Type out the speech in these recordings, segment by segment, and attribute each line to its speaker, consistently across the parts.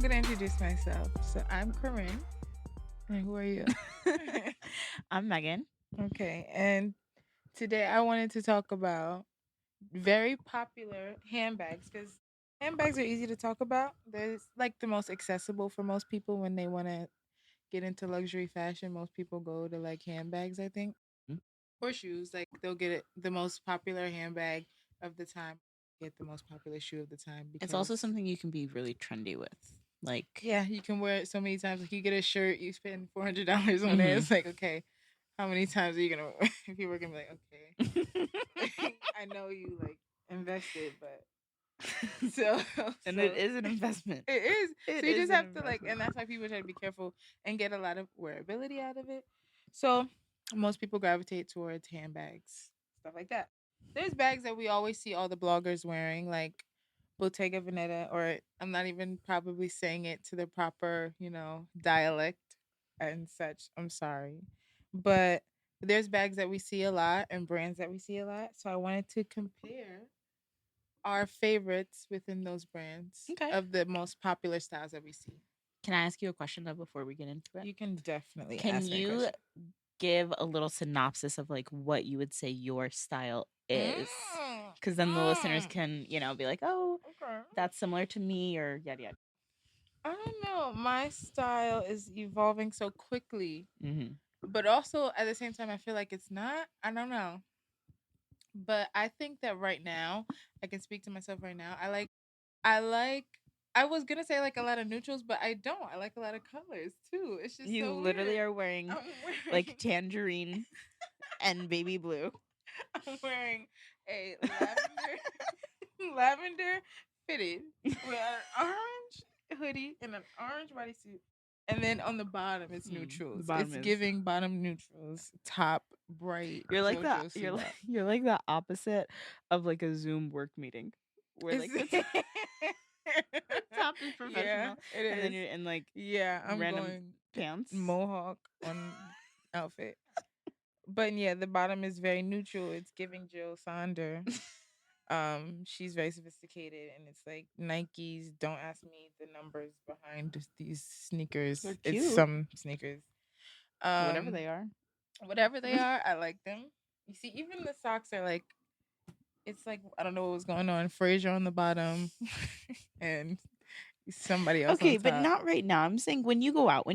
Speaker 1: gonna introduce myself. So I'm Carin, and who are you?
Speaker 2: I'm Megan.
Speaker 1: Okay, and today I wanted to talk about very popular handbags because handbags are easy to talk about. They're like the most accessible for most people when they want to get into luxury fashion. Most people go to like handbags, I think,
Speaker 2: Mm.
Speaker 1: or shoes. Like they'll get the most popular handbag of the time, get the most popular shoe of the time
Speaker 2: It's also
Speaker 1: because
Speaker 2: something you can be really trendy with. Like,
Speaker 1: yeah, you can wear it so many times. Like you get a shirt, you spend $400 on it.
Speaker 2: mhm.
Speaker 1: It's like, okay, how many times are you gonna? People are gonna be like, okay, I know you like invested, but so
Speaker 2: And it
Speaker 1: so
Speaker 2: is an investment.
Speaker 1: it is. So
Speaker 2: It
Speaker 1: you
Speaker 2: is
Speaker 1: just
Speaker 2: an
Speaker 1: have to like,
Speaker 2: investment.
Speaker 1: and that's why people try to be careful and get a lot of wearability out of it. So most people gravitate towards handbags, stuff like that. There's bags that we always see all the bloggers wearing, like Bottega Veneta, or I'm not even probably saying it to the proper, dialect and such. I'm sorry. But there's bags that we see a lot and brands that we see a lot. So I wanted to compare our favorites within those brands
Speaker 2: Okay.
Speaker 1: of the most popular styles that we see.
Speaker 2: Can I ask you a question though before we get into it?
Speaker 1: You can definitely
Speaker 2: Can
Speaker 1: ask me a
Speaker 2: you
Speaker 1: question.
Speaker 2: give a little synopsis of like what you would say your style is?
Speaker 1: Mm,
Speaker 2: Because then the listeners
Speaker 1: mm,
Speaker 2: can, be like, oh,
Speaker 1: okay.
Speaker 2: that's similar to me or yada yada.
Speaker 1: I don't know. My style is evolving so quickly,
Speaker 2: Mm-hmm.
Speaker 1: but also at the same time, I feel like it's not. I don't know. But I think that right now, I can speak to myself right now. I like, I was gonna say like a lot of neutrals, but I don't. I like a lot of colors too. It's just
Speaker 2: You
Speaker 1: so
Speaker 2: literally
Speaker 1: weird.
Speaker 2: are wearing
Speaker 1: I'm
Speaker 2: like
Speaker 1: wearing
Speaker 2: tangerine and baby blue.
Speaker 1: I'm wearing a lavender lavender fitted with an orange hoodie and an orange bodysuit. And then on the bottom it's
Speaker 2: The
Speaker 1: neutrals.
Speaker 2: bottom
Speaker 1: It's
Speaker 2: is
Speaker 1: giving bottom neutrals. Top bright
Speaker 2: You're like the
Speaker 1: JoJo
Speaker 2: you're like
Speaker 1: Siwa.
Speaker 2: you're like the opposite of like a Zoom work meeting where
Speaker 1: It's
Speaker 2: like the top is
Speaker 1: yeah,
Speaker 2: professional
Speaker 1: it
Speaker 2: and then
Speaker 1: is.
Speaker 2: you're in like
Speaker 1: Yeah, I'm
Speaker 2: random
Speaker 1: going
Speaker 2: pants.
Speaker 1: mohawk on outfit. But yeah, the bottom is very neutral. It's giving Jill Sonder. She's very sophisticated, and it's like Nikes. Don't ask me the numbers behind these
Speaker 2: They're
Speaker 1: sneakers. It's
Speaker 2: cute,
Speaker 1: some sneakers.
Speaker 2: whatever
Speaker 1: Um,
Speaker 2: they are.
Speaker 1: whatever they are, I like them. You see, even the socks are like, it's like I don't know what was going on. Fraser on the bottom, and somebody else on
Speaker 2: Okay, but
Speaker 1: top.
Speaker 2: not right now. I'm saying when you go out,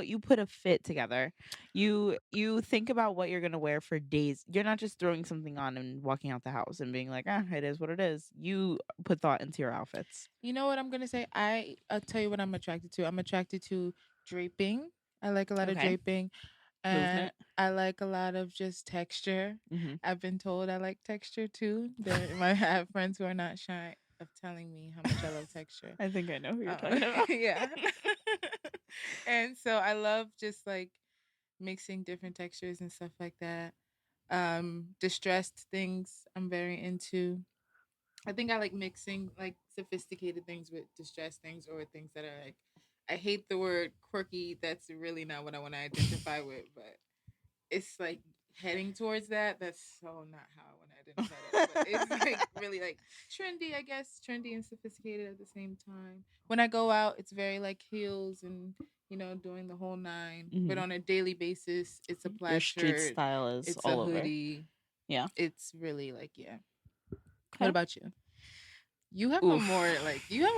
Speaker 2: you put a fit together. You think about what you're gonna wear for days. You're not just throwing something on and walking out the house and being like, ah, it is what it is. You put thought into your outfits.
Speaker 1: You know what I'm gonna say? I'll tell you what I'm attracted to. I'm attracted to draping. I like a lot of
Speaker 2: Okay,
Speaker 1: draping. And
Speaker 2: movement.
Speaker 1: I like a lot of just texture.
Speaker 2: Hmm.
Speaker 1: I've been told I like texture too. I have friends who are not shy of telling me how much I love texture.
Speaker 2: I think I know who you're talking about.
Speaker 1: Yeah. And so I love just like mixing different textures and stuff like that. Distressed things I'm very into. I think I like mixing like sophisticated things with distressed things or things that are like I hate the word quirky. That's really not what I want to identify with, but it's like heading towards that. That's so not how I want to identify that. But it's like really like trendy, I guess, trendy and sophisticated at the same time. When I go out, it's very like heels and doing the whole nine. But
Speaker 2: Mhm.
Speaker 1: on a daily basis, it's a
Speaker 2: Your
Speaker 1: plaid
Speaker 2: street
Speaker 1: shirt,
Speaker 2: style is
Speaker 1: it's a
Speaker 2: all over.
Speaker 1: hoodie.
Speaker 2: Yeah.
Speaker 1: It's really like yeah. What
Speaker 2: Okay.
Speaker 1: about you? You have a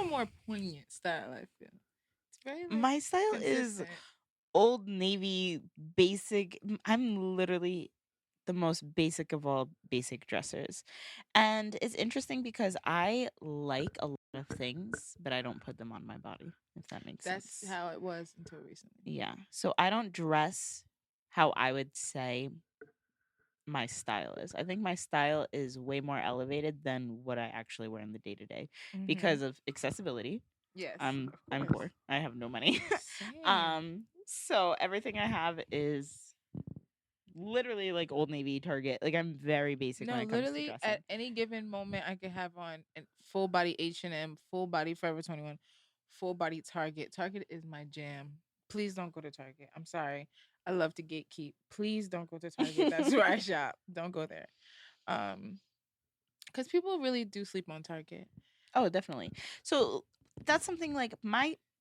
Speaker 1: more poignant style, I feel. It's very like
Speaker 2: My style is
Speaker 1: consistent.
Speaker 2: Old Navy basic. I'm literally the most basic of all basic dressers. And it's interesting because I like a lot of things, but I don't put them on my body, if that makes
Speaker 1: That's
Speaker 2: sense.
Speaker 1: how it was until recently.
Speaker 2: Yeah. So I don't dress how I would say my style is. I think my style is way more elevated than what I actually wear in the day to day
Speaker 1: Hmm.
Speaker 2: because of accessibility.
Speaker 1: Yes,
Speaker 2: I'm
Speaker 1: of course.
Speaker 2: poor. I have no money.
Speaker 1: Same.
Speaker 2: So everything I have is literally like Old Navy, Target. Like I'm very basic when
Speaker 1: No,
Speaker 2: it comes to
Speaker 1: literally at
Speaker 2: dressing.
Speaker 1: any given moment, I could have on a full body H&M, full body Forever 21, full body Target. Target is my jam. Please don't go to Target. I'm sorry. I love to gatekeep. Please don't go to Target. That's where I shop. Don't go there. Um, because people really do sleep on Target.
Speaker 2: Oh, definitely. So that's something like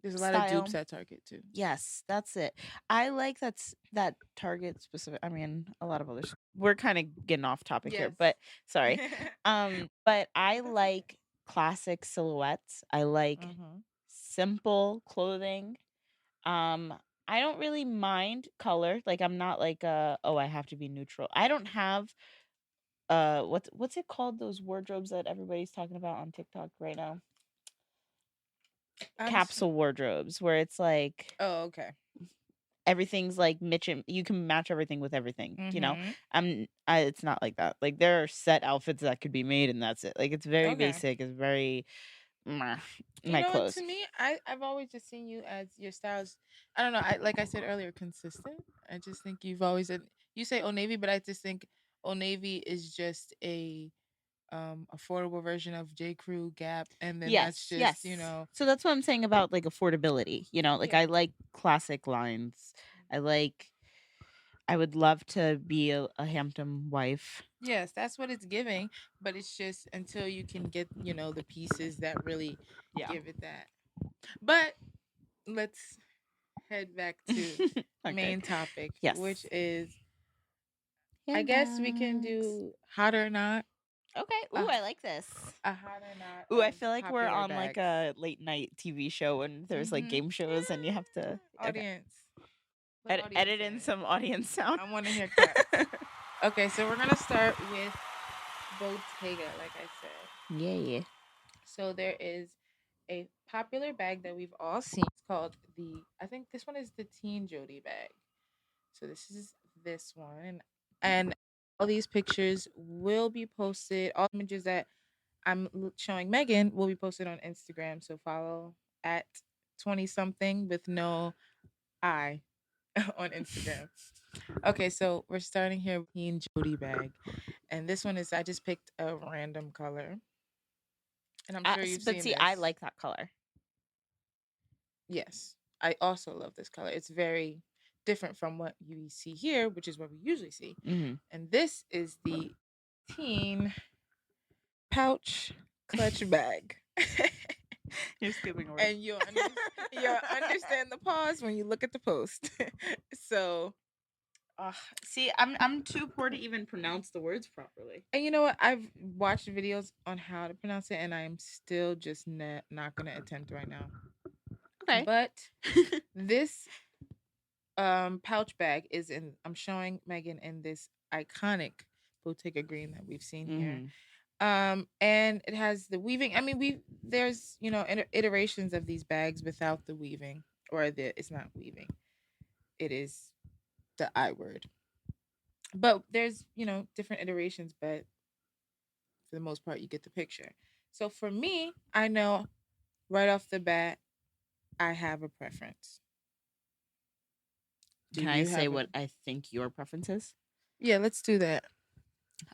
Speaker 1: There's a lot of
Speaker 2: style.
Speaker 1: dupes at Target too.
Speaker 2: Yes, that's it. I like that Target specific. I mean, a lot of others. We're kind of getting off topic here,
Speaker 1: Yes.
Speaker 2: but sorry. But I
Speaker 1: That's okay.
Speaker 2: like classic silhouettes. I like
Speaker 1: Mhm.
Speaker 2: simple clothing. Um, I don't really mind color. Like I'm not like oh, I have to be neutral. I don't have what's it called, those wardrobes that everybody's talking about on TikTok right now?
Speaker 1: I'm s-
Speaker 2: Capsule wardrobes, where it's like
Speaker 1: Oh, okay.
Speaker 2: everything's like you can match everything with everything, you know?
Speaker 1: Mhm.
Speaker 2: It's not like that. Like there are set outfits that could be made and that's it. Like it's very
Speaker 1: Okay.
Speaker 2: basic, it's very meh,
Speaker 1: You
Speaker 2: my
Speaker 1: know what? To
Speaker 2: clothes.
Speaker 1: me, I've always just seen you as your styles. I don't know. I like I said earlier, consistent. I just think you've always you say Old Navy, but I just think Old Navy is just a affordable version of J Crew Gap, and then that's
Speaker 2: Yes,
Speaker 1: just
Speaker 2: yes. So that's what I'm saying about like affordability, you know? Like
Speaker 1: yeah.
Speaker 2: I like classic lines. I like I would love to be a Hampton wife.
Speaker 1: Yes, that's what it's giving, but it's just until you can get, the pieces that really
Speaker 2: Yeah.
Speaker 1: give it that. But let's head back to
Speaker 2: Okay.
Speaker 1: main topic, which
Speaker 2: Yes.
Speaker 1: is I guess we can
Speaker 2: Handbags.
Speaker 1: do hot or not,
Speaker 2: Okay.
Speaker 1: a,
Speaker 2: Ooh, I like this.
Speaker 1: a hot or not
Speaker 2: Ooh, I
Speaker 1: of
Speaker 2: feel like we're
Speaker 1: popular
Speaker 2: on like
Speaker 1: bags.
Speaker 2: a late night TV show and there's like
Speaker 1: Mm-hmm.
Speaker 2: game shows and you have to okay.
Speaker 1: Audience, put audience
Speaker 2: Edit
Speaker 1: in
Speaker 2: in
Speaker 1: it.
Speaker 2: some audience sound.
Speaker 1: I want to hear claps. Okay, so we're gonna start with Bottega, like I said.
Speaker 2: Yeah.
Speaker 1: So there is a popular bag that we've all seen. It's called I think this one is the Teen Jody bag. So this is this one. And all these pictures will be posted. All images that showing Megan will be posted on Instagram. So follow at 20 something with no I on Instagram. Okay, so we're starting here with Teen Jody bag. And this one is, I just picked a random color. And I'm sure you've
Speaker 2: But
Speaker 1: seen
Speaker 2: see, I
Speaker 1: this.
Speaker 2: like that color.
Speaker 1: Yes, I also love this color. It's very different from what you see here, which is what we usually see.
Speaker 2: Hmm.
Speaker 1: And this is the teen pouch clutch bag.
Speaker 2: You're skipping a word.
Speaker 1: And you'll understand the pause when you look at the post. So,
Speaker 2: See, I'm too poor to even pronounce the words properly.
Speaker 1: and you know what? I've watched videos on how to pronounce it, and I'm still just not going to attempt right now.
Speaker 2: Okay.
Speaker 1: But this pouch bag is in, I'm showing Megan in this iconic Bottega green that we've seen here. And it has the weaving. I mean, there's iterations of these bags without the weaving, or it's not weaving, it is the I word. But there's different iterations, but for the most part you get the picture. So for me, I know right off the bat I have a preference. Do
Speaker 2: Can I
Speaker 1: you
Speaker 2: say
Speaker 1: have a
Speaker 2: what I think your preference is?
Speaker 1: Yeah, let's do that.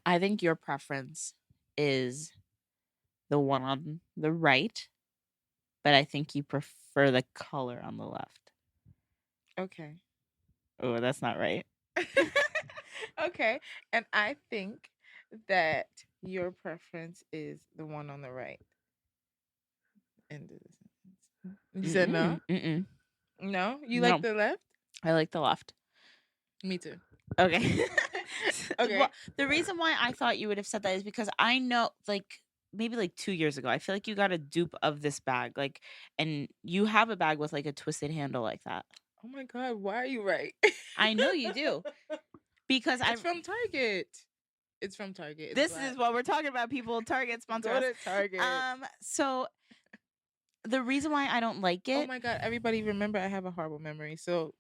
Speaker 2: I think your preference is the one on the right, but I think you prefer the color on the left.
Speaker 1: Okay.
Speaker 2: Oh, that's not right.
Speaker 1: Okay. And I think that your preference is the one on the right. End of the sentence. You said no?
Speaker 2: Mm-mm, mm-mm.
Speaker 1: No? You like
Speaker 2: No,
Speaker 1: the left?
Speaker 2: I like the left.
Speaker 1: Me too.
Speaker 2: Okay.
Speaker 1: Okay.
Speaker 2: Well, the reason why I thought you would have said that is because I know, like, maybe like 2 years ago, I feel like you got a dupe of this bag, like, and you have a bag with like a twisted handle like that.
Speaker 1: Oh my God, why are you right?
Speaker 2: I know you do because I.
Speaker 1: It's from Target. It's from Target. It's
Speaker 2: This is
Speaker 1: black.
Speaker 2: what we're talking about. People, Target sponsor
Speaker 1: Go
Speaker 2: us.
Speaker 1: to Target.
Speaker 2: So the reason why I don't like
Speaker 1: Oh
Speaker 2: it,
Speaker 1: my God, everybody remember I have a horrible memory. So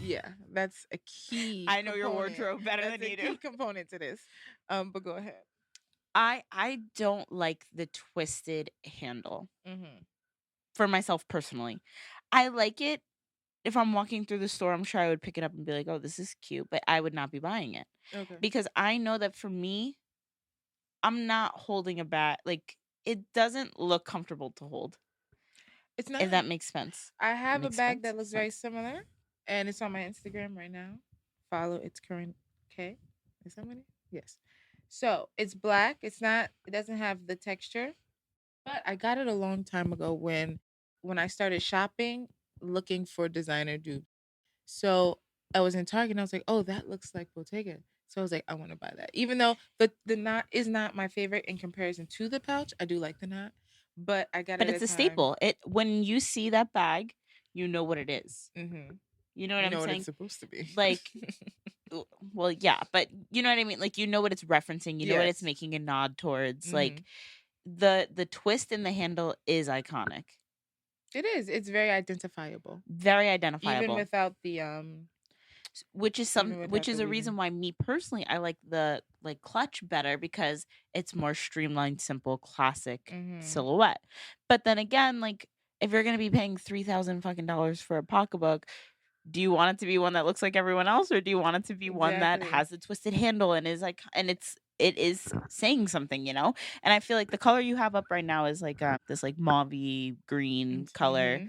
Speaker 1: yeah, that's a key
Speaker 2: I know your
Speaker 1: component.
Speaker 2: wardrobe better
Speaker 1: That's
Speaker 2: than
Speaker 1: a
Speaker 2: you do.
Speaker 1: key component to this. But go ahead.
Speaker 2: I don't like the twisted handle
Speaker 1: Mm-hmm.
Speaker 2: for myself personally. I like it if I'm walking through the store. I'm sure I would pick it up and be like, "Oh, this is cute," but I would not be buying it
Speaker 1: Okay.
Speaker 2: because I know that for me, I'm not holding a bag. Like it doesn't look comfortable to hold.
Speaker 1: It's
Speaker 2: If
Speaker 1: not.
Speaker 2: that makes sense.
Speaker 1: I have a
Speaker 2: Makes
Speaker 1: bag
Speaker 2: sense.
Speaker 1: that looks very
Speaker 2: Sense.
Speaker 1: similar, and it's on my Instagram right now. Follow its current K. Is that what it? Yes. So it's black. It's not. It doesn't have the texture, but I got it a long time ago when when I started shopping, looking for designer dupes. So I was in Target and I was like, oh, that looks like Bottega. So I was like, I want to buy that. Even though the knot is not my favorite in comparison to the pouch, I do like the knot, but I got
Speaker 2: But
Speaker 1: it
Speaker 2: it's
Speaker 1: at
Speaker 2: a
Speaker 1: a time.
Speaker 2: staple. It when you see that bag, you know what it is.
Speaker 1: Hmm.
Speaker 2: You know what
Speaker 1: You
Speaker 2: I'm
Speaker 1: know what it's
Speaker 2: saying?
Speaker 1: supposed to be.
Speaker 2: Like, well, yeah, but you know what I mean? Like, you know what it's referencing, you know what it's
Speaker 1: Yes.
Speaker 2: making a nod towards.
Speaker 1: Hmm.
Speaker 2: Like, the twist in the handle is iconic.
Speaker 1: It is. It's very identifiable,
Speaker 2: Very
Speaker 1: even
Speaker 2: identifiable.
Speaker 1: without the even
Speaker 2: Which
Speaker 1: without
Speaker 2: is
Speaker 1: the
Speaker 2: a reason
Speaker 1: weaving.
Speaker 2: why me personally I like the like clutch better because it's more streamlined, simple, classic
Speaker 1: Hmm.
Speaker 2: silhouette. But then again, like if you're gonna be paying 3,000 fucking dollars for a pocketbook, do you want it to be one that looks like everyone else, or do you want it to be one that
Speaker 1: Exactly.
Speaker 2: has a twisted handle and is like and it is saying something, you know? And I feel like the color you have up right now is like this like mauvey green color.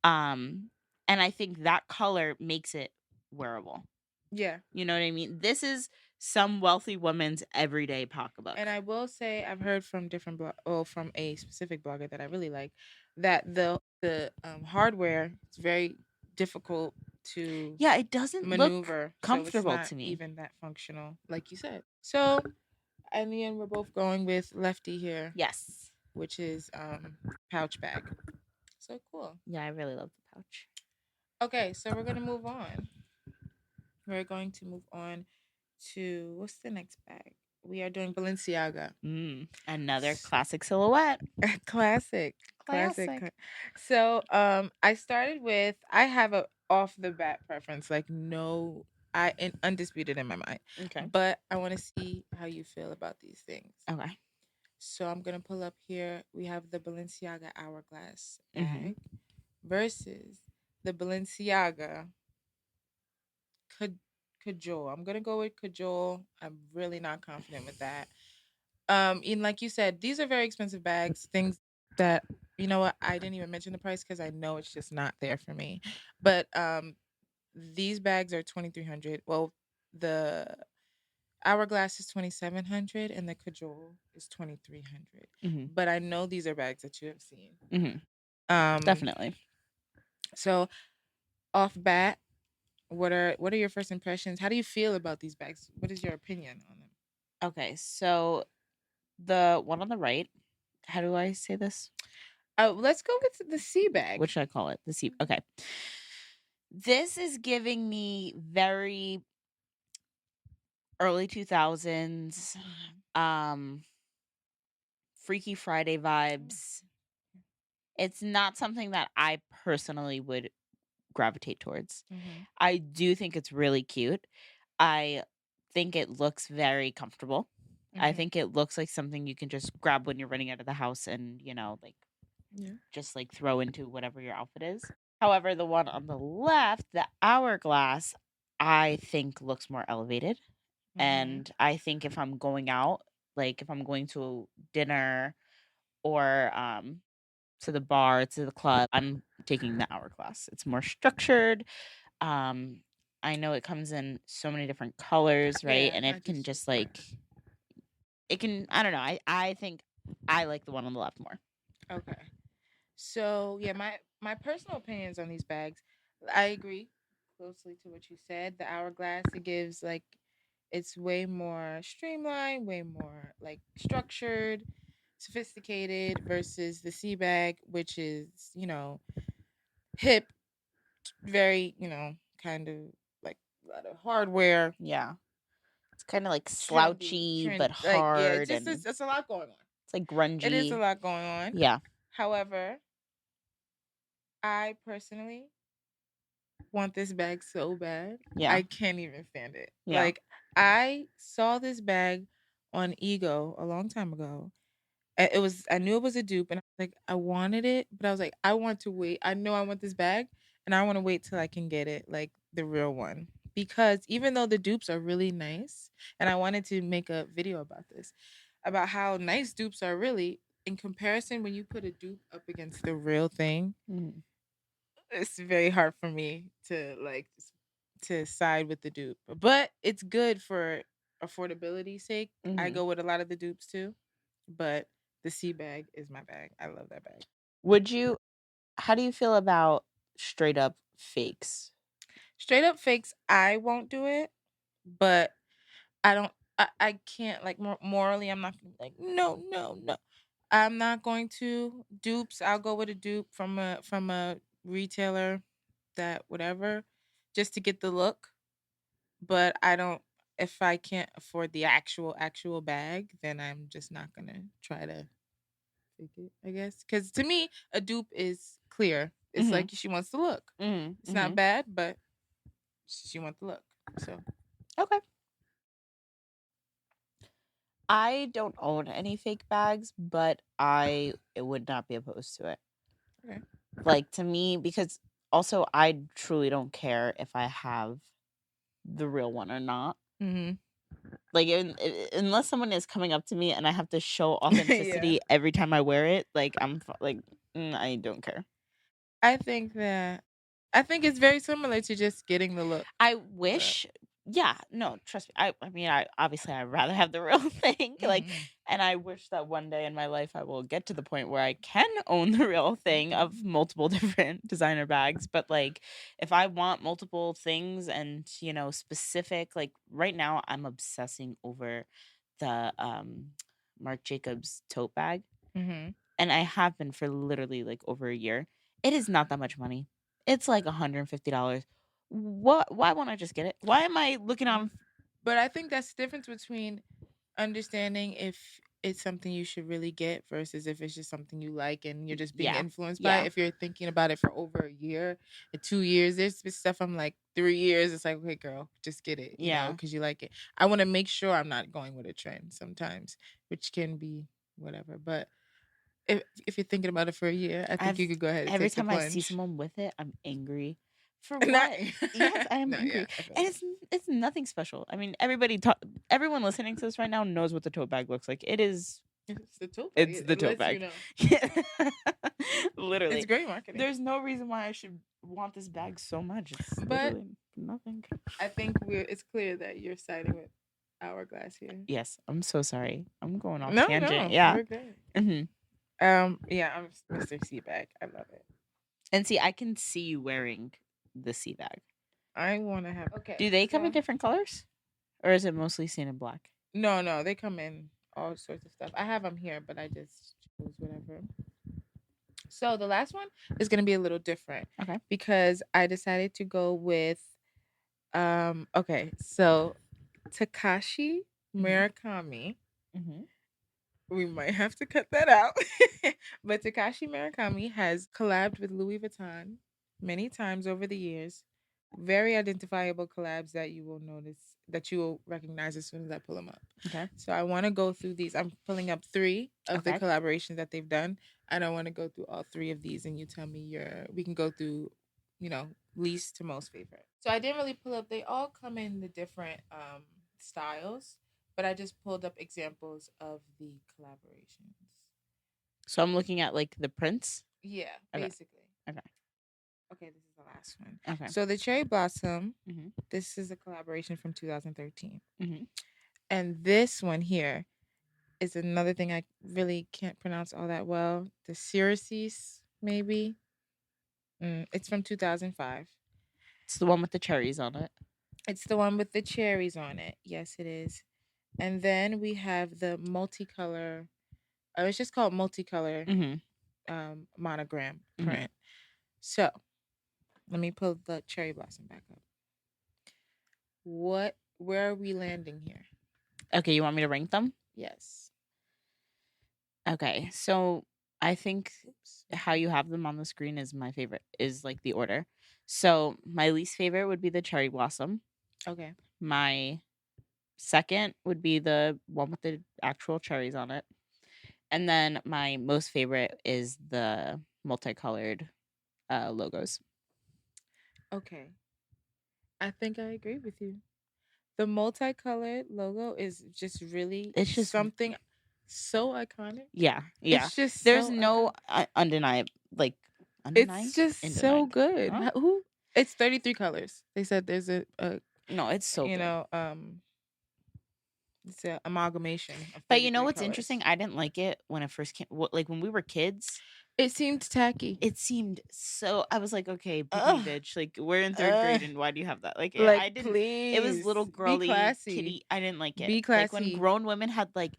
Speaker 1: Hmm.
Speaker 2: Um and I think that color makes it wearable.
Speaker 1: Yeah.
Speaker 2: You know what I mean? This is some wealthy woman's everyday pocketbook.
Speaker 1: And I will say I've heard from different from a specific blogger that I really like that the hardware is very difficult to
Speaker 2: Yeah, it doesn't look
Speaker 1: maneuver, so it's
Speaker 2: comfortable
Speaker 1: not
Speaker 2: to me.
Speaker 1: even that functional, like you said. So in the end, we're both going with lefty here,
Speaker 2: Yes.
Speaker 1: which is pouch bag. So cool.
Speaker 2: Yeah, I really love the pouch.
Speaker 1: Okay, so we're gonna move on. We're going to move on to what's the next bag? We are doing Balenciaga.
Speaker 2: Another classic silhouette.
Speaker 1: Classic, classic.
Speaker 2: Classic.
Speaker 1: So, I started with I have a off the bat preference, like no, undisputed in my mind,
Speaker 2: Okay.
Speaker 1: but I want to see how you feel about these things.
Speaker 2: Okay.
Speaker 1: So I'm gonna pull up here. We have the Balenciaga Hourglass
Speaker 2: Mm-hmm.
Speaker 1: bag versus the Balenciaga Cajole. I'm gonna go with Cajole. I'm really not confident with that. And like you said, these are very expensive bags, things that you know what, I didn't even mention the price because I know it's just not there for me. But these bags are 2,300. Well, the hourglass is 2,700 and the cajole is 2,300.
Speaker 2: Mm-hmm.
Speaker 1: But I know these are bags that you have seen.
Speaker 2: Mm-hmm.
Speaker 1: um
Speaker 2: Definitely.
Speaker 1: so off bat, what are your first impressions? How do you feel about these bags? What is your opinion on them?
Speaker 2: Okay, so the one on the right, how do I say this?
Speaker 1: Let's go with the sea bag.
Speaker 2: What should I call it? The C. Okay. This is giving me very early 2000s
Speaker 1: Mhm.
Speaker 2: um Freaky Friday vibes. It's not something that I personally would gravitate towards.
Speaker 1: Mm-hmm.
Speaker 2: I do think it's really cute. I think it looks very comfortable. I
Speaker 1: Mm-hmm.
Speaker 2: think it looks like something you can just grab when you're running out of the house and, like
Speaker 1: Yeah.
Speaker 2: just like throw into whatever your outfit is. However, the one on the left, the hourglass, I think looks more elevated.
Speaker 1: Mm-hmm.
Speaker 2: And I think if I'm going out, like if I'm going to dinner or to the bar, to the club, I'm taking the hourglass. It's more structured. Um, I know it comes in so many different colors, right?
Speaker 1: Yeah,
Speaker 2: And
Speaker 1: I
Speaker 2: it can
Speaker 1: just
Speaker 2: just like it can I don't know. I think I like the one on the left more.
Speaker 1: okay. So yeah, my personal opinions on these bags, I agree closely to what you said. The hourglass, it gives like it's way more streamlined, way more like structured, sophisticated versus the sea bag, which is hip, very kind of like a lot of hardware,
Speaker 2: Yeah. It's kind of like
Speaker 1: trendy,
Speaker 2: slouchy
Speaker 1: trend
Speaker 2: but
Speaker 1: like yeah,
Speaker 2: hard and
Speaker 1: it's a lot going on.
Speaker 2: it's like
Speaker 1: It is a
Speaker 2: grungy.
Speaker 1: lot going on.
Speaker 2: Yeah.
Speaker 1: However, I personally want this bag so bad.
Speaker 2: Yeah.
Speaker 1: I can't even stand it.
Speaker 2: Yeah.
Speaker 1: Like I saw this bag on Ego a long time ago. I knew it was a dupe and I was like I wanted it, but I was like I want to wait. I know I want this bag and I want to wait till I can get it like the real one. Because even though the dupes are really nice, and I wanted to make a video about this, about how nice dupes are really in comparison when you put a dupe up against the real thing,
Speaker 2: Mhm.
Speaker 1: it's very hard for me to to side with the dupe. But it's good for affordability sake. I
Speaker 2: Mhm.
Speaker 1: go with a lot of the dupes too, but the sea bag is my bag. I love that bag.
Speaker 2: Would you how do you feel about straight up fakes?
Speaker 1: Straight up fakes, I won't do it, but I don't. I can't like morally. I'm not gonna be like no, no, no. I'm not going to dupes. I'll go with a dupe from a retailer that whatever, just to get the look. But I don't. If I can't afford the actual bag, then I'm just not gonna try to fake it. I guess because to me, a dupe is clear. It's
Speaker 2: Mm-hmm.
Speaker 1: like she wants to look.
Speaker 2: Mm-hmm.
Speaker 1: It's
Speaker 2: Mm-hmm.
Speaker 1: not bad, but she wants to look. So
Speaker 2: Okay. I don't own any fake bags, but I would not be opposed to it.
Speaker 1: okay.
Speaker 2: Like, to me, because also I truly don't care if I have the real one or not.
Speaker 1: Mm-hmm.
Speaker 2: Like, unless someone is coming up to me and I have to show
Speaker 1: Yeah.
Speaker 2: authenticity every time I wear it, like, like, I don't care.
Speaker 1: I think that I think it's very similar to just getting the look.
Speaker 2: I
Speaker 1: But
Speaker 2: wish, yeah, no, trust me. I mean, I obviously I'd rather have the real thing. Like,
Speaker 1: mhm.
Speaker 2: and I wish that one day in my life I will get to the point where I can own the real thing of multiple different designer bags. But like, if I want multiple things and specific, like right now I'm obsessing over the Marc Jacobs tote bag,
Speaker 1: Mhm.
Speaker 2: and I have been for literally like over a year. It is not that much money. It's like $150. What? Why won't I just get it? Why am I looking on?
Speaker 1: But I think that's the difference between understanding if it's something you should really get versus if it's just something you like and you're just being
Speaker 2: Yeah,
Speaker 1: influenced by it.
Speaker 2: yeah,
Speaker 1: If you're thinking about it for over a year, 2 years, there's been stuff I'm like 3 years. It's like, okay, girl, just get it,
Speaker 2: yeah.
Speaker 1: because you like it. I want to make sure I'm not going with a trend sometimes, which can be whatever. But if you're thinking about it for a year, I think
Speaker 2: I've
Speaker 1: you could go ahead and
Speaker 2: every
Speaker 1: take the
Speaker 2: time I see
Speaker 1: plunge.
Speaker 2: someone with it, I'm angry. For
Speaker 1: Not,
Speaker 2: what? Yes, I am
Speaker 1: no, yeah,
Speaker 2: angry,
Speaker 1: I feel
Speaker 2: and
Speaker 1: that.
Speaker 2: it's nothing special. I mean, everyone listening to this right now knows what the tote bag looks like. It is.
Speaker 1: It's the tote bag.
Speaker 2: It's
Speaker 1: It,
Speaker 2: the
Speaker 1: it
Speaker 2: tote
Speaker 1: lets you
Speaker 2: bag.
Speaker 1: know. It's
Speaker 2: Literally.
Speaker 1: great marketing.
Speaker 2: There's no reason why I should want this bag so much. It's
Speaker 1: But
Speaker 2: literally nothing.
Speaker 1: I think it's clear that you're siding with Hourglass here.
Speaker 2: Yes, I'm so sorry. I'm going off
Speaker 1: No,
Speaker 2: tangent.
Speaker 1: no,
Speaker 2: Yeah.
Speaker 1: we're good.
Speaker 2: Hmm.
Speaker 1: Yeah, I'm Mr. Seabag. I love it.
Speaker 2: And see, I can see you wearing the sea bag.
Speaker 1: I want to have. Okay,
Speaker 2: Do they come in
Speaker 1: so
Speaker 2: different colors, or is it mostly seen in black?
Speaker 1: no, they come in all sorts of stuff. I have them here, but I just choose whatever. So the last one is gonna be a little different
Speaker 2: Okay.
Speaker 1: because I decided to go with okay, so Takashi Murakami.
Speaker 2: Mm-hmm.
Speaker 1: We might have to cut that out. But Takashi Murakami has collabed with Louis Vuitton many times over the years. Very identifiable collabs that you will notice, that you will recognize as soon as I pull them up.
Speaker 2: Okay.
Speaker 1: So I want to go through these. I'm pulling up 3 of the
Speaker 2: Okay.
Speaker 1: collaborations that they've done. And I want to go through all 3 of these and you tell me we can go through, least to most favorite. So I didn't really pull up, they all come in the different styles, but I just pulled up examples of the collaborations.
Speaker 2: So I'm looking at like the prints.
Speaker 1: Yeah,
Speaker 2: Okay.
Speaker 1: basically.
Speaker 2: Okay.
Speaker 1: Okay, this is the last one.
Speaker 2: Okay.
Speaker 1: So the Cherry Blossom,
Speaker 2: Mm-hmm.
Speaker 1: this is a collaboration from 2013.
Speaker 2: Mm-hmm.
Speaker 1: And this one here is another thing I really can't pronounce all that well. The Syracuse, maybe. It's from 2005.
Speaker 2: It's the one with the cherries on it.
Speaker 1: It's the one with the cherries on it. Yes, it is. And then we have the multicolor. It's just called multicolor monogram print. So let me pull the Cherry Blossom back up. Where are we landing here?
Speaker 2: Okay, you want me to rank them?
Speaker 1: Yes.
Speaker 2: Okay, so I think how you have them on the screen is my favorite, is like the order. So my least favorite would be the Cherry Blossom.
Speaker 1: Okay.
Speaker 2: My second would be the one with the actual cherries on it. And then my most favorite is the multicolored logos.
Speaker 1: Okay. I think I agree with you. The multicolored logo is just really
Speaker 2: It's just
Speaker 1: something so iconic.
Speaker 2: Yeah.
Speaker 1: It's just
Speaker 2: There's
Speaker 1: so
Speaker 2: no undeniable, like undenying.
Speaker 1: It's just so
Speaker 2: Undenying.
Speaker 1: good.
Speaker 2: Huh?
Speaker 1: Who? It's 33 colors. They said there's
Speaker 2: No, it's so good.
Speaker 1: It's an amalgamation of
Speaker 2: But you know
Speaker 1: 33
Speaker 2: what's
Speaker 1: colors.
Speaker 2: interesting? I didn't like it when it first came. Like when we were kids.
Speaker 1: It seemed tacky.
Speaker 2: It seemed so. I was like, okay, pick me,
Speaker 1: Ugh.
Speaker 2: bitch. Like, we're in third grade, and why do you have that? Like,
Speaker 1: Like,
Speaker 2: I didn't. It was little
Speaker 1: please be
Speaker 2: girly
Speaker 1: classy.
Speaker 2: kitty. I didn't like it.
Speaker 1: Be
Speaker 2: Like when
Speaker 1: classy.
Speaker 2: grown women had like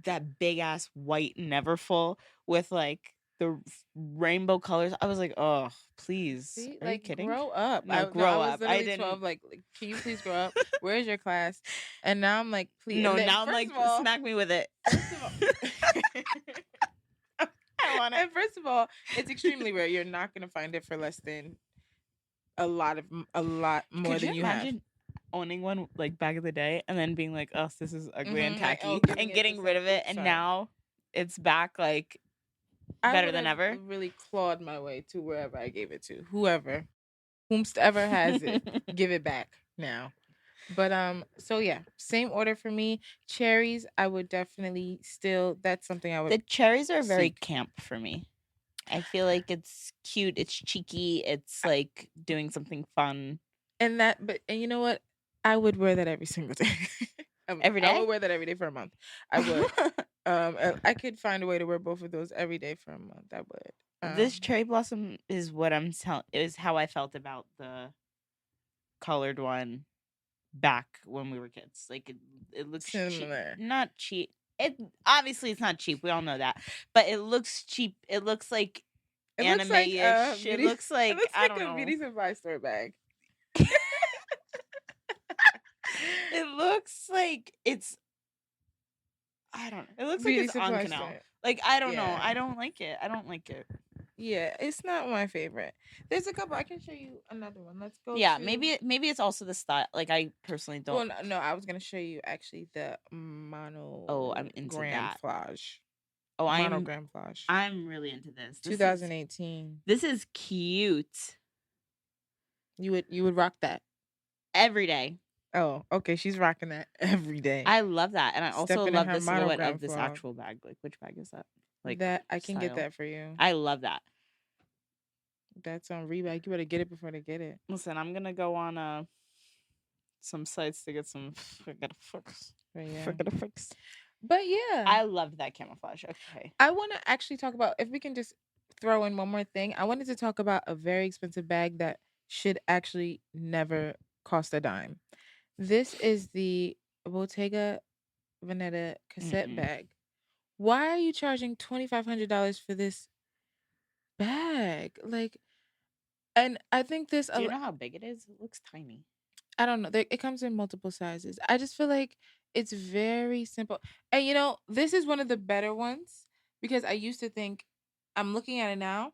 Speaker 2: that big ass white Neverfull with like the rainbow colors. I was like, oh, please.
Speaker 1: See,
Speaker 2: Are you
Speaker 1: like,
Speaker 2: kidding?
Speaker 1: grow up.
Speaker 2: No,
Speaker 1: I
Speaker 2: grow
Speaker 1: was
Speaker 2: up. I
Speaker 1: literally 12.
Speaker 2: didn't.
Speaker 1: Like, can you please grow up? Where's your class? And now I'm like, please.
Speaker 2: No,
Speaker 1: And then,
Speaker 2: now I'm
Speaker 1: first
Speaker 2: like,
Speaker 1: of all,
Speaker 2: smack me with it.
Speaker 1: first of all,
Speaker 2: I want it.
Speaker 1: and first of all, it's extremely rare. You're not gonna find it for less than a lot more
Speaker 2: Could
Speaker 1: than
Speaker 2: you
Speaker 1: you have.
Speaker 2: imagine owning one like back in the day and then being like, oh, this is ugly and
Speaker 1: Like,
Speaker 2: tacky,
Speaker 1: oh, giving
Speaker 2: and
Speaker 1: it
Speaker 2: getting
Speaker 1: this,
Speaker 2: rid
Speaker 1: like,
Speaker 2: of it,
Speaker 1: oops,
Speaker 2: and
Speaker 1: sorry.
Speaker 2: now it's back like
Speaker 1: I
Speaker 2: better
Speaker 1: would
Speaker 2: than
Speaker 1: have
Speaker 2: ever.
Speaker 1: really clawed my way to wherever I gave it to. Whoever, whomsoever has it, give it back now. But so yeah, same order for me. Cherries, I would definitely still. That's something I would.
Speaker 2: The cherries are very
Speaker 1: seek.
Speaker 2: camp for me. I feel like it's cute, it's cheeky, it's like doing something fun.
Speaker 1: And you know what? I would wear that every single day.
Speaker 2: Every
Speaker 1: I
Speaker 2: day?
Speaker 1: would wear that every day for a month. I would. I could find a way to wear both of those every day for a month. I would.
Speaker 2: This cherry blossom is what is how I felt about the colored one back when we were kids. Like it looks
Speaker 1: Similar.
Speaker 2: cheap. Not cheap. It obviously it's not cheap. We all know that. But it looks cheap. It looks like anime-ish. It looks like I don't know.
Speaker 1: A Beauty Supply store bag.
Speaker 2: It looks like it's I don't know. It looks
Speaker 1: Beauty
Speaker 2: like it's on
Speaker 1: supply
Speaker 2: canal.
Speaker 1: store.
Speaker 2: Like I don't know.
Speaker 1: Yeah.
Speaker 2: I don't like it. I don't like it.
Speaker 1: Yeah, it's not my favorite. There's a couple. I can show you another one. Let's go.
Speaker 2: Yeah,
Speaker 1: to...
Speaker 2: maybe it's also the style. Like I personally don't.
Speaker 1: Well, no, I was gonna show you actually the mono.
Speaker 2: Oh, I'm into that.
Speaker 1: Flage.
Speaker 2: Oh,
Speaker 1: monogram flage.
Speaker 2: I'm really into this.
Speaker 1: 2018.
Speaker 2: This is cute.
Speaker 1: You would rock that
Speaker 2: every day.
Speaker 1: Oh, okay. She's rocking that every day.
Speaker 2: I love that, and I also love the silhouette of this actual bag. Like, which bag is that? Like
Speaker 1: that I can get that for you.
Speaker 2: I love that.
Speaker 1: That's on Reebok. You better get it before they get it.
Speaker 2: Listen, I'm gonna go on some sites to get some. Forget a fix.
Speaker 1: But yeah,
Speaker 2: I loved that camouflage. Okay,
Speaker 1: I want to actually talk about, if we can just throw in one more thing. I wanted to talk about a very expensive bag that should actually never cost a dime. This is the Bottega Veneta cassette bag. Why are you charging $2,500 for this bag? Like, and I think this.
Speaker 2: Do you know how big it is? It looks tiny.
Speaker 1: I don't know. It comes in multiple sizes. I just feel like it's very simple. And this is one of the better ones, because I used to think, I'm looking at it now,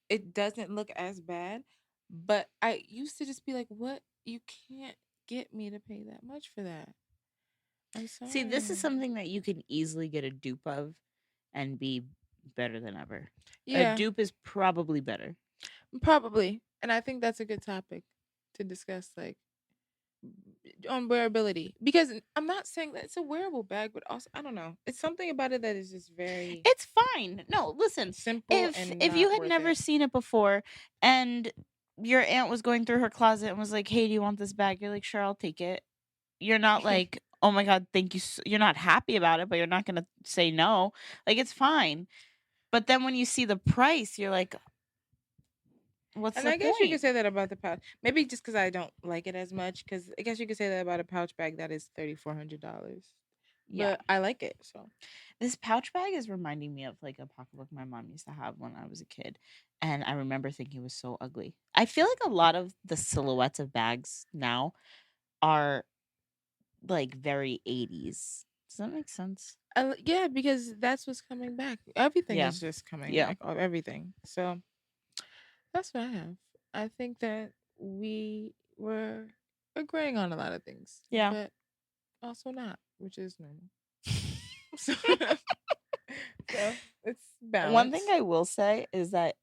Speaker 1: it doesn't look as bad, but I used to just be like, what? You can't get me to pay that much for that. I'm sorry.
Speaker 2: See, this is something that you can easily get a dupe of and be better than ever. Yeah. A dupe is probably better.
Speaker 1: Probably. And I think that's a good topic to discuss, like, on wearability. Because I'm not saying that it's a wearable bag, but also, I don't know. It's something about it that is just very...
Speaker 2: It's fine. No, listen.
Speaker 1: Simple.
Speaker 2: If you had never seen it before and your aunt was going through her closet and was like, hey, do you want this bag? You're like, sure, I'll take it. You're not like... oh my God, thank you. You're not happy about it, but you're not going to say no. Like, it's fine. But then when you see the price, you're like, what's the point?
Speaker 1: And I guess you could say that about the pouch. Maybe just because I don't like it as much, because I guess you could say that about a pouch bag that is $3,400. Yeah. But I like it, so.
Speaker 2: This pouch bag is reminding me of like a pocketbook my mom used to have when I was a kid. And I remember thinking it was so ugly. I feel like a lot of the silhouettes of bags now are like very 80s. Does that make sense?
Speaker 1: Yeah, because that's what's coming back. Everything is just coming back. Everything. So that's what I have. I think that we were agreeing on a lot of things.
Speaker 2: Yeah.
Speaker 1: But also not, which is normal. So it's balanced.
Speaker 2: One thing I will say is that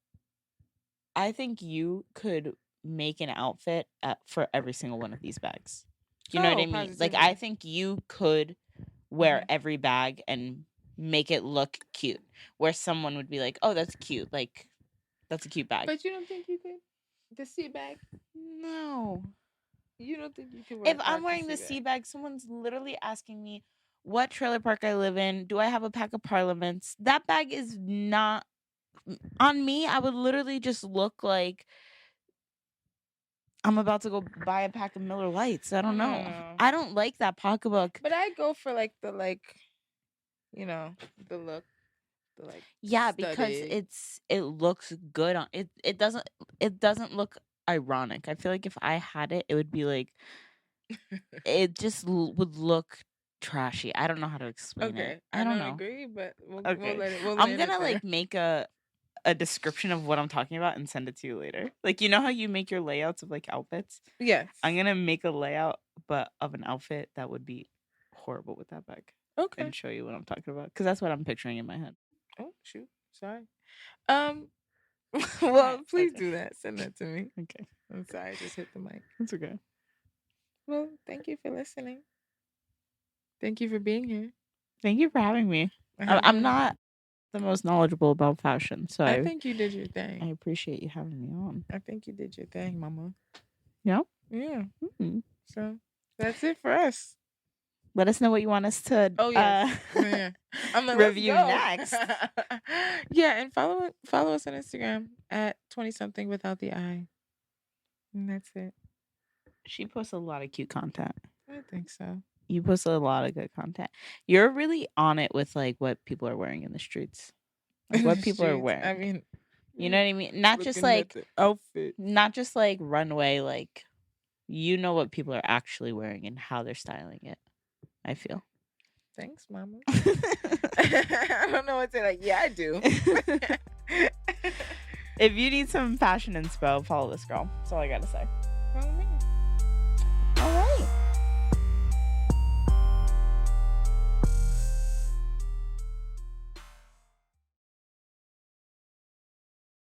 Speaker 2: I think you could make an outfit for every single one of these bags. You know what I mean? Positively. Like, I think you could wear every bag and make it look cute, where someone would be like, oh, that's cute. Like, that's a cute bag.
Speaker 1: But you don't think you could? The sea bag?
Speaker 2: No.
Speaker 1: You don't think you could wear?
Speaker 2: If I'm wearing the sea bag, someone's literally asking me what trailer park I live in. Do I have a pack of Parliaments? That bag is not on me, I would literally just look like I'm about to go buy a pack of Miller Lights. I don't know. I don't like that pocketbook.
Speaker 1: But I go for like the you know, the look, the like
Speaker 2: Yeah, because
Speaker 1: studded.
Speaker 2: it looks good on it. It doesn't look ironic. I feel like if I had it, it would be like it just would look trashy. I don't know how to explain it.
Speaker 1: Okay,
Speaker 2: I don't
Speaker 1: don't
Speaker 2: know.
Speaker 1: agree, but we'll
Speaker 2: Okay.
Speaker 1: let it. We'll
Speaker 2: I'm
Speaker 1: land it
Speaker 2: gonna
Speaker 1: there.
Speaker 2: like make a description of what I'm talking about and send it to you later. Like, you know how you make your layouts of like outfits?
Speaker 1: Yes.
Speaker 2: I'm gonna make a layout but of an outfit that would be horrible with that bag.
Speaker 1: Okay.
Speaker 2: And show you what I'm talking about. Because that's what I'm picturing in my head.
Speaker 1: Oh shoot! Sorry. Well, please do that. Send that to me.
Speaker 2: Okay.
Speaker 1: I'm sorry, I just hit the mic.
Speaker 2: It's okay.
Speaker 1: Well, thank you for listening. Thank you for being here.
Speaker 2: Thank you for having me. I'm not the most knowledgeable about fashion, so
Speaker 1: I think you did your thing.
Speaker 2: I appreciate you having me on.
Speaker 1: I think you did your thing, Mama.
Speaker 2: Yeah?
Speaker 1: Yeah.
Speaker 2: Mm-hmm.
Speaker 1: So that's it for us.
Speaker 2: Let us know what you want us to
Speaker 1: yeah. I'm like,
Speaker 2: review next.
Speaker 1: Yeah, and follow us on Instagram at 20something without the I. And that's it.
Speaker 2: She posts a lot of cute content.
Speaker 1: I think so.
Speaker 2: You post a lot of good content. You're really on it with like what people are wearing in the streets. Like what people are wearing.
Speaker 1: I mean,
Speaker 2: you know what I mean? Not just like
Speaker 1: outfit.
Speaker 2: Not just like runway, like you know what people are actually wearing and how they're styling it. I feel.
Speaker 1: Thanks, Mama. I don't know what to say. Like, yeah, I do.
Speaker 2: If you need some fashion inspo, follow this girl. That's all I gotta say.
Speaker 1: Follow me.